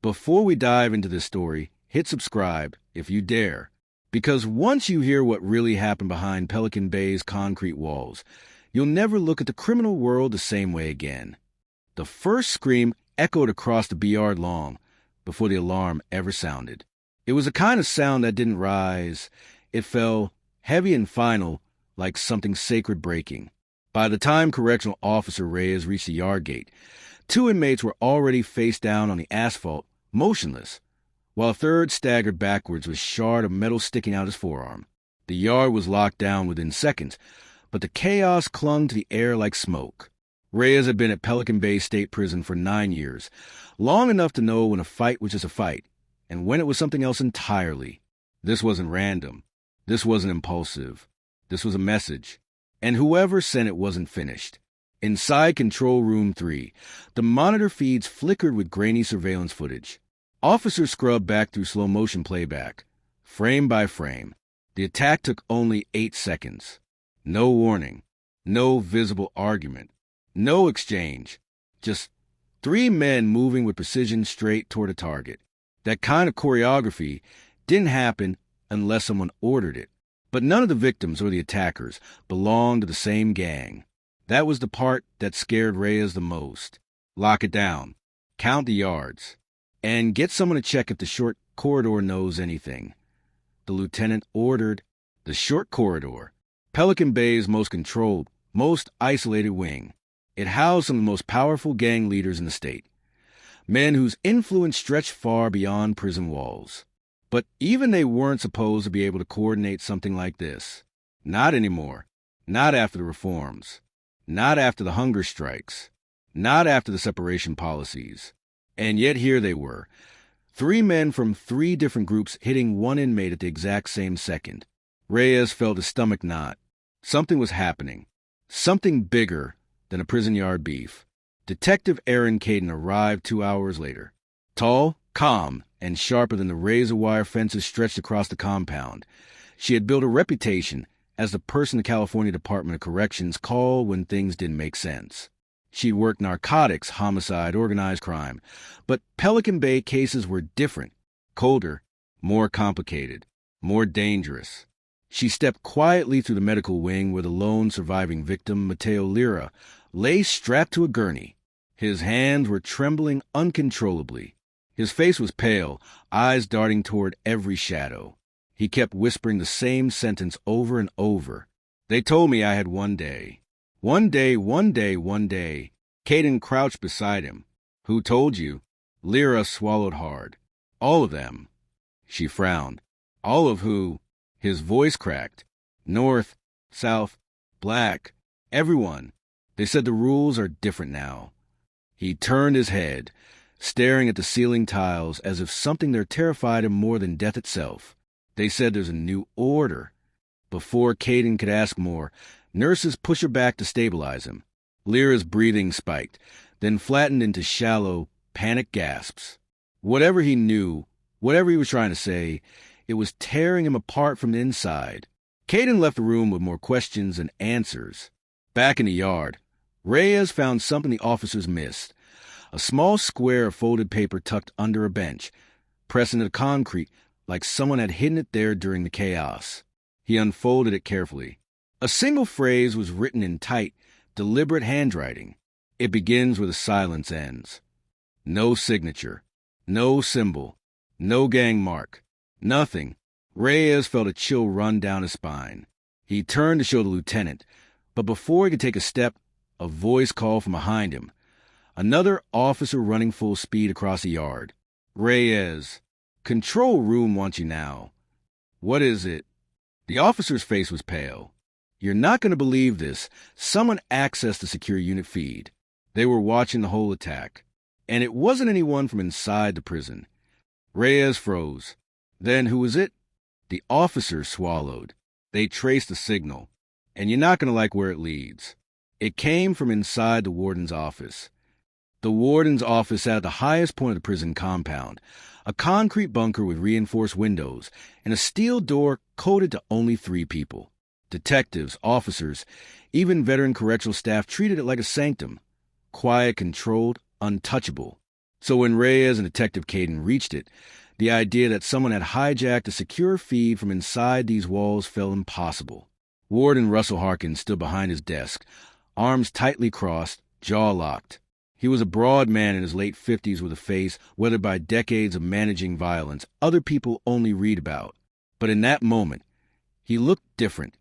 Before we dive into this story, hit subscribe if you dare, because once you hear what really happened behind Pelican Bay's concrete walls, you'll never look at the criminal world the same way again. The first scream echoed across the yard long before the alarm ever sounded. It was a kind of sound that didn't rise. It fell heavy and final, like something sacred breaking. By the time Correctional Officer Reyes reached the yard gate, 2 inmates were already face down on the asphalt, motionless, while a third staggered backwards with a shard of metal sticking out his forearm. The yard was locked down within seconds, but the chaos clung to the air like smoke. Reyes had been at Pelican Bay State Prison for 9 years, long enough to know when a fight was just a fight, and when it was something else entirely. This wasn't random. This wasn't impulsive. This was a message. And whoever sent it wasn't finished. Inside Control Room 3, the monitor feeds flickered with grainy surveillance footage. Officers scrubbed back through slow-motion playback, frame by frame. The attack took only 8 seconds. No warning. No visible argument. No exchange. Just 3 men moving with precision straight toward a target. That kind of choreography didn't happen unless someone ordered it. But none of the victims or the attackers belonged to the same gang. That was the part that scared Reyes the most. Lock it down. Count the yards. And get someone to check if the short corridor knows anything. The lieutenant ordered the short corridor, Pelican Bay's most controlled, most isolated wing. It housed some of the most powerful gang leaders in the state, men whose influence stretched far beyond prison walls. But even they weren't supposed to be able to coordinate something like this. Not anymore. Not after the reforms. Not after the hunger strikes. Not after the separation policies. And yet here they were, 3 men from 3 different groups hitting 1 inmate at the exact same second. Reyes felt his stomach knot. Something was happening. Something bigger than a prison yard beef. Detective Erin Caden arrived 2 hours later. Tall, calm, and sharper than the razor-wire fences stretched across the compound. She had built a reputation as the person the California Department of Corrections called when things didn't make sense. She'd worked narcotics, homicide, organized crime. But Pelican Bay cases were different, colder, more complicated, more dangerous. She stepped quietly through the medical wing where the lone surviving victim, Mateo Lira, lay strapped to a gurney. His hands were trembling uncontrollably. His face was pale, eyes darting toward every shadow. He kept whispering the same sentence over and over. They told me I had one day. One day, one day, one day. Caden crouched beside him. Who told you? Lira swallowed hard. All of them. She frowned. All of who? His voice cracked. North, South, Black, everyone. They said the rules are different now. He turned his head, staring at the ceiling tiles as if something there terrified him more than death itself. They said there's a new order. Before Caden could ask more, nurses push her back to stabilize him. Lira's breathing spiked, then flattened into shallow, panicked gasps. Whatever he knew, whatever he was trying to say, it was tearing him apart from the inside. Caden left the room with more questions than answers. Back in the yard, Reyes found something the officers missed. A small square of folded paper tucked under a bench, pressed into the concrete like someone had hidden it there during the chaos. He unfolded it carefully. A single phrase was written in tight, deliberate handwriting. It begins where the silence ends. No signature. No symbol. No gang mark. Nothing. Reyes felt a chill run down his spine. He turned to show the lieutenant, but before he could take a step, a voice called from behind him. Another officer running full speed across the yard. Reyes, Control Room wants you now. What is it? The officer's face was pale. You're not going to believe this. Someone accessed the secure unit feed. They were watching the whole attack. And it wasn't anyone from inside the prison. Reyes froze. Then who was it? The officers swallowed. They traced the signal. And you're not going to like where it leads. It came from inside the warden's office. The warden's office sat at the highest point of the prison compound, a concrete bunker with reinforced windows and a steel door coded to only 3 people. Detectives, officers, even veteran correctional staff treated it like a sanctum. Quiet, controlled, untouchable. So when Reyes and Detective Caden reached it, the idea that someone had hijacked a secure feed from inside these walls felt impossible. Warden Russell Harkins stood behind his desk, arms tightly crossed, jaw locked. He was a broad man in his late 50s with a face weathered by decades of managing violence other people only read about. But in that moment, he looked different,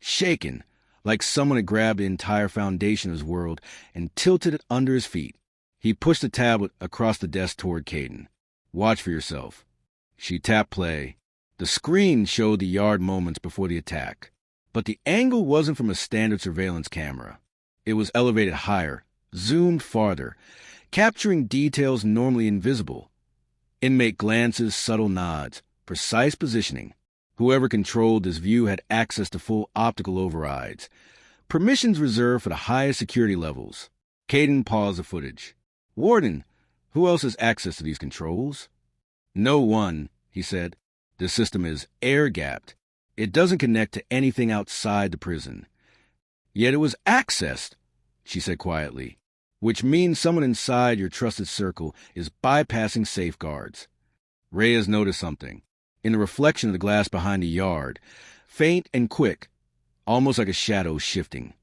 shaken, like someone had grabbed the entire foundation of his world and tilted it under his feet. He pushed the tablet across the desk toward Caden. "Watch for yourself." She tapped play. The screen showed the yard moments before the attack. But the angle wasn't from a standard surveillance camera. It was elevated higher, zoomed farther, capturing details normally invisible. Inmate glances, subtle nods, precise positioning. Whoever controlled this view had access to full optical overrides. Permissions reserved for the highest security levels. Caden paused the footage. "Warden, who else has access to these controls?" "No one," he said. "The system is air-gapped. It doesn't connect to anything outside the prison." "Yet it was accessed," she said quietly, "which means someone inside your trusted circle is bypassing safeguards." Reyes noticed something. In the reflection of the glass behind the yard, faint and quick, almost like a shadow shifting.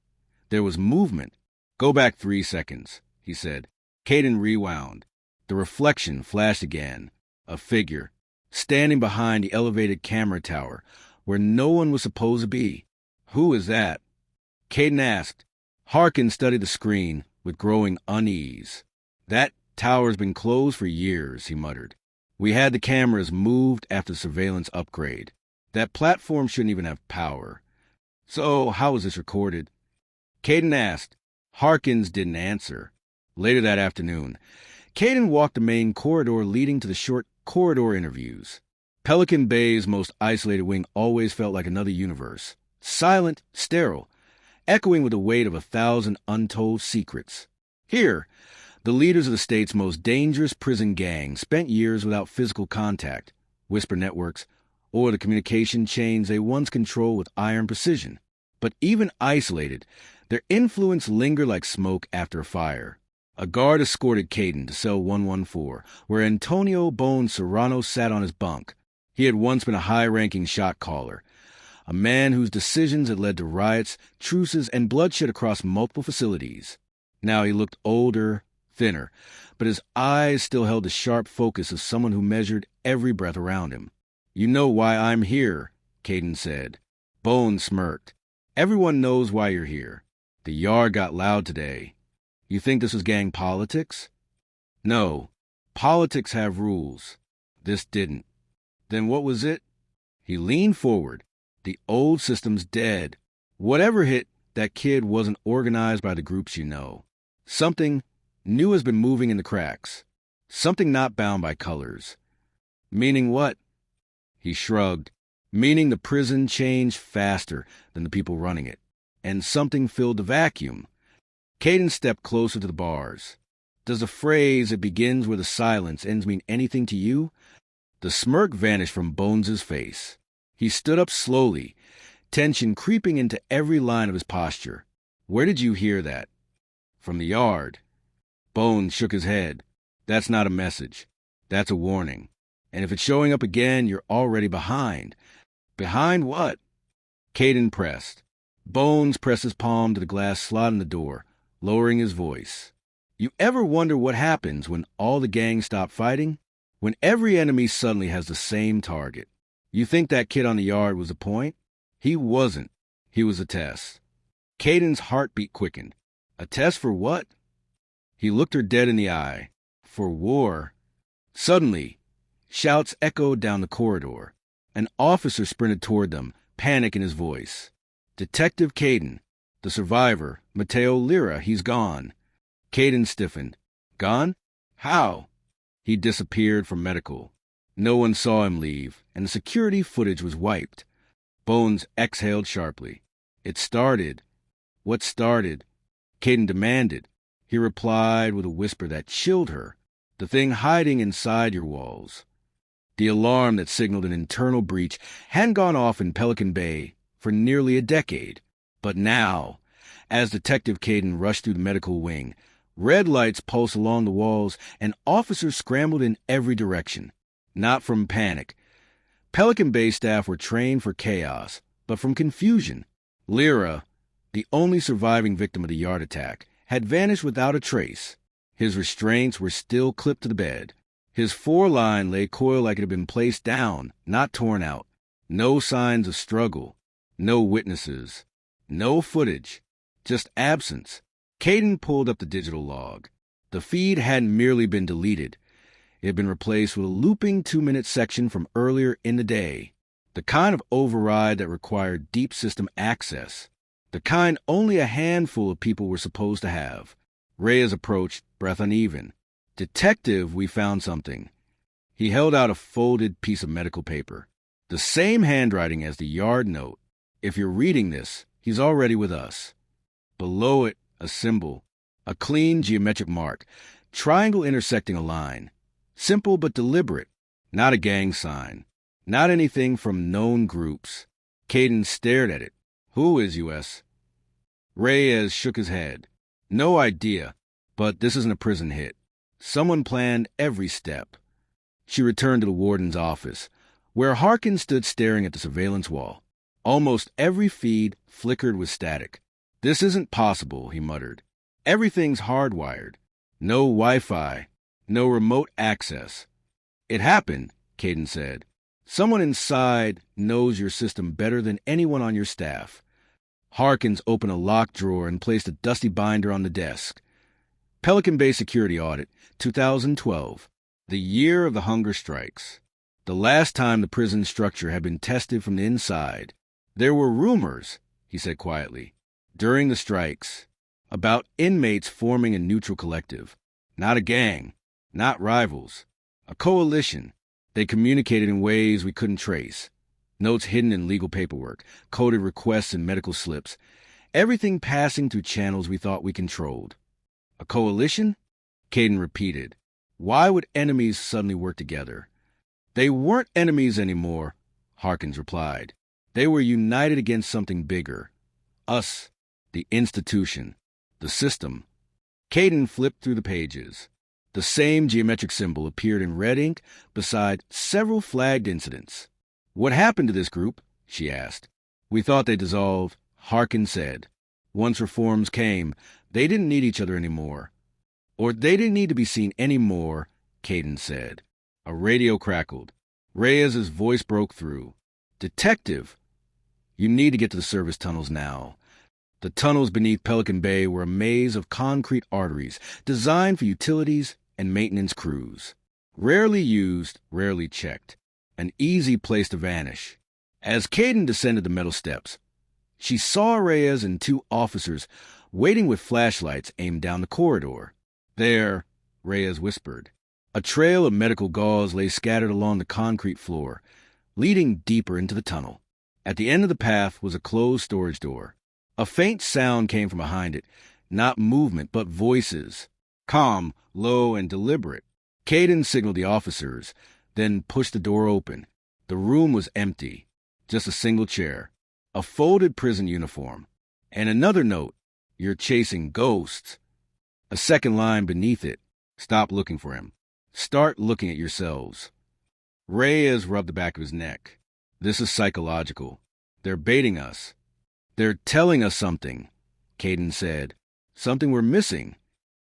There was movement. "Go back 3 seconds," he said. Caden rewound. The reflection flashed again. A figure, standing behind the elevated camera tower, where no one was supposed to be. "Who is that?" Caden asked. Harkin studied the screen with growing unease. "That tower's been closed for years," he muttered. "We had the cameras moved after the surveillance upgrade. That platform shouldn't even have power. So how was this recorded?" Caden asked. Harkins didn't answer. Later that afternoon, Caden walked the main corridor leading to the short corridor interviews. Pelican Bay's most isolated wing always felt like another universe. Silent, sterile, echoing with the weight of 1,000 untold secrets. Here, the leaders of the state's most dangerous prison gang spent years without physical contact, whisper networks, or the communication chains they once controlled with iron precision. But even isolated, their influence lingered like smoke after a fire. A guard escorted Caden to cell 114, where Antonio Bones Serrano sat on his bunk. He had once been a high-ranking shot caller, a man whose decisions had led to riots, truces, and bloodshed across multiple facilities. Now he looked older, thinner, but his eyes still held the sharp focus of someone who measured every breath around him. "You know why I'm here," Caden said. Bones smirked. "Everyone knows why you're here. The yard got loud today. You think this was gang politics?" "No. Politics have rules. This didn't." "Then what was it?" He leaned forward. "The old system's dead. Whatever hit, that kid wasn't organized by the groups you know. Something new has been moving in the cracks. Something not bound by colors." "Meaning what?" He shrugged. "Meaning the prison changed faster than the people running it. And something filled the vacuum." Caden stepped closer to the bars. "Does the phrase 'it begins where the silence ends' mean anything to you?" The smirk vanished from Bones's face. He stood up slowly, tension creeping into every line of his posture. "Where did you hear that?" "From the yard." Bones shook his head. "That's not a message. That's a warning. And if it's showing up again, you're already behind." "Behind what?" Caden pressed. Bones pressed his palm to the glass slot in the door, lowering his voice. "You ever wonder what happens when all the gangs stop fighting? When every enemy suddenly has the same target. You think that kid on the yard was the point? He wasn't. He was a test." Caden's heartbeat quickened. "A test for what?" He looked her dead in the eye. "For war." Suddenly, shouts echoed down the corridor. An officer sprinted toward them, panic in his voice. "Detective Caden. The survivor, Mateo Lira, he's gone." Caden stiffened. "Gone? How?" "He disappeared from medical. No one saw him leave, and the security footage was wiped." Bones exhaled sharply. "It started." "What started?" Caden demanded. He replied with a whisper that chilled her. "The thing hiding inside your walls." The alarm that signaled an internal breach hadn't gone off in Pelican Bay for nearly a decade. But now, as Detective Caden rushed through the medical wing, Red lights pulsed along the walls, and officers scrambled in every direction. Not from panic. Pelican Bay staff were trained for chaos, but from confusion. Lyra, the only surviving victim of the yard attack, had vanished without a trace. His restraints were still clipped to the bed. His foreline lay coiled like it had been placed down, not torn out. No signs of struggle. No witnesses. No footage. Just absence. Caden pulled up the digital log. The feed hadn't merely been deleted. It had been replaced with a looping 2-minute section from earlier in the day. The kind of override that required deep system access. The kind only a handful of people were supposed to have. Reyes approached, breath uneven. "Detective, we found something." He held out a folded piece of medical paper. The same handwriting as the yard note. "If you're reading this, he's already with us." Below it, a symbol. A clean geometric mark. Triangle intersecting a line. Simple but deliberate. Not a gang sign. Not anything from known groups. Caden stared at it. "Who is U.S.?" Reyes shook his head. "No idea, but this isn't a prison hit. Someone planned every step." She returned to the warden's office, where Harkin stood staring at the surveillance wall. Almost every feed flickered with static. "This isn't possible," he muttered. "Everything's hardwired. No Wi-Fi. No remote access." "It happened," Caden said. "Someone inside knows your system better than anyone on your staff." Harkins opened a locked drawer and placed a dusty binder on the desk. Pelican Bay Security Audit, 2012. The year of the hunger strikes. The last time the prison structure had been tested from the inside. "There were rumors," he said quietly, "during the strikes, about inmates forming a neutral collective. Not a gang. Not rivals. A coalition. They communicated in ways we couldn't trace. Notes hidden in legal paperwork, coded requests in medical slips. Everything passing through channels we thought we controlled." "A coalition?" Caden repeated. "Why would enemies suddenly work together?" "They weren't enemies anymore," Harkins replied. "They were united against something bigger. Us. The institution. The system." Caden flipped through the pages. The same geometric symbol appeared in red ink beside several flagged incidents. "What happened to this group?" she asked. "We thought they dissolved," Harkin said. "Once reforms came, they didn't need each other anymore." "Or they didn't need to be seen anymore," Caden said. A radio crackled. Reyes's voice broke through. "Detective, you need to get to the service tunnels now." The tunnels beneath Pelican Bay were a maze of concrete arteries designed for utilities and maintenance crews. Rarely used, rarely checked. An easy place to vanish. As Caden descended the metal steps, she saw Reyes and 2 officers waiting with flashlights aimed down the corridor. "There," Reyes whispered. A trail of medical gauze lay scattered along the concrete floor, leading deeper into the tunnel. At the end of the path was a closed storage door. A faint sound came from behind it, not movement, but voices. Calm, low, and deliberate. Caden signaled the officers, then pushed the door open. The room was empty. Just a single chair. A folded prison uniform. And another note. "You're chasing ghosts." A second line beneath it. "Stop looking for him. Start looking at yourselves." Reyes rubbed the back of his neck. "This is psychological. They're baiting us. They're telling us something," Caden said. "Something we're missing."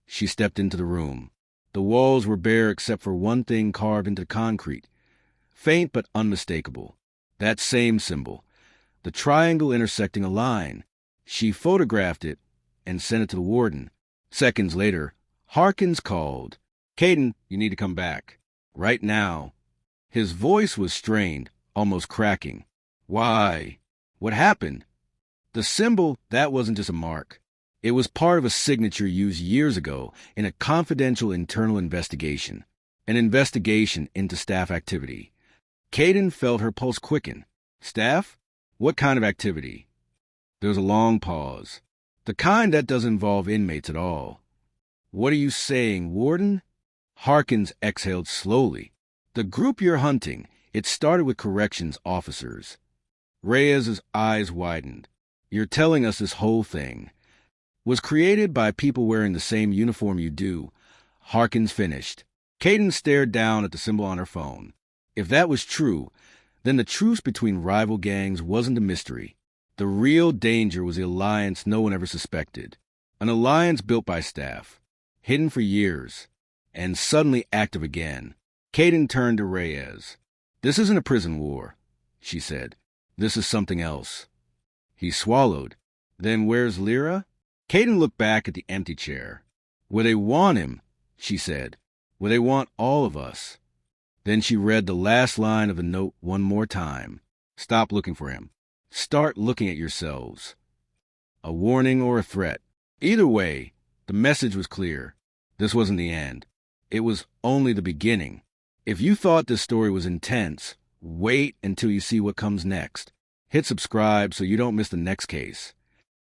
She stepped into the room. The walls were bare except for one thing carved into concrete. Faint but unmistakable. That same symbol. The triangle intersecting a line. She photographed it and sent it to the warden. Seconds later, Harkins called. "Caden, you need to come back. Right now." His voice was strained, almost cracking. "Why? What happened?" The symbol, that wasn't just a mark. It was part of a signature used years ago in a confidential internal investigation. An investigation into staff activity. Caden felt her pulse quicken. "Staff? What kind of activity?" There was a long pause. "The kind that doesn't involve inmates at all." "What are you saying, Warden?" Harkins exhaled slowly. "The group you're hunting, it started with corrections officers." Reyes's eyes widened. "You're telling us this whole thing." was created by people wearing the same uniform you do. Harkins finished. Cadence stared down at the symbol on her phone. If that was true, then the truce between rival gangs wasn't a mystery. The real danger was the alliance no one ever suspected. An alliance built by staff, hidden for years, and suddenly active again. Caden turned to Reyes. "This isn't a prison war," she said. "This is something else." He swallowed. "Then where's Lyra?" Caden looked back at the empty chair. "Where they want him," she said. "Where they want all of us." Then she read the last line of the note one more time. "Stop looking for him. Start looking at yourselves." A warning or a threat. Either way, the message was clear. This wasn't the end. It was only the beginning. If you thought this story was intense, wait until you see what comes next. Hit subscribe so you don't miss the next case.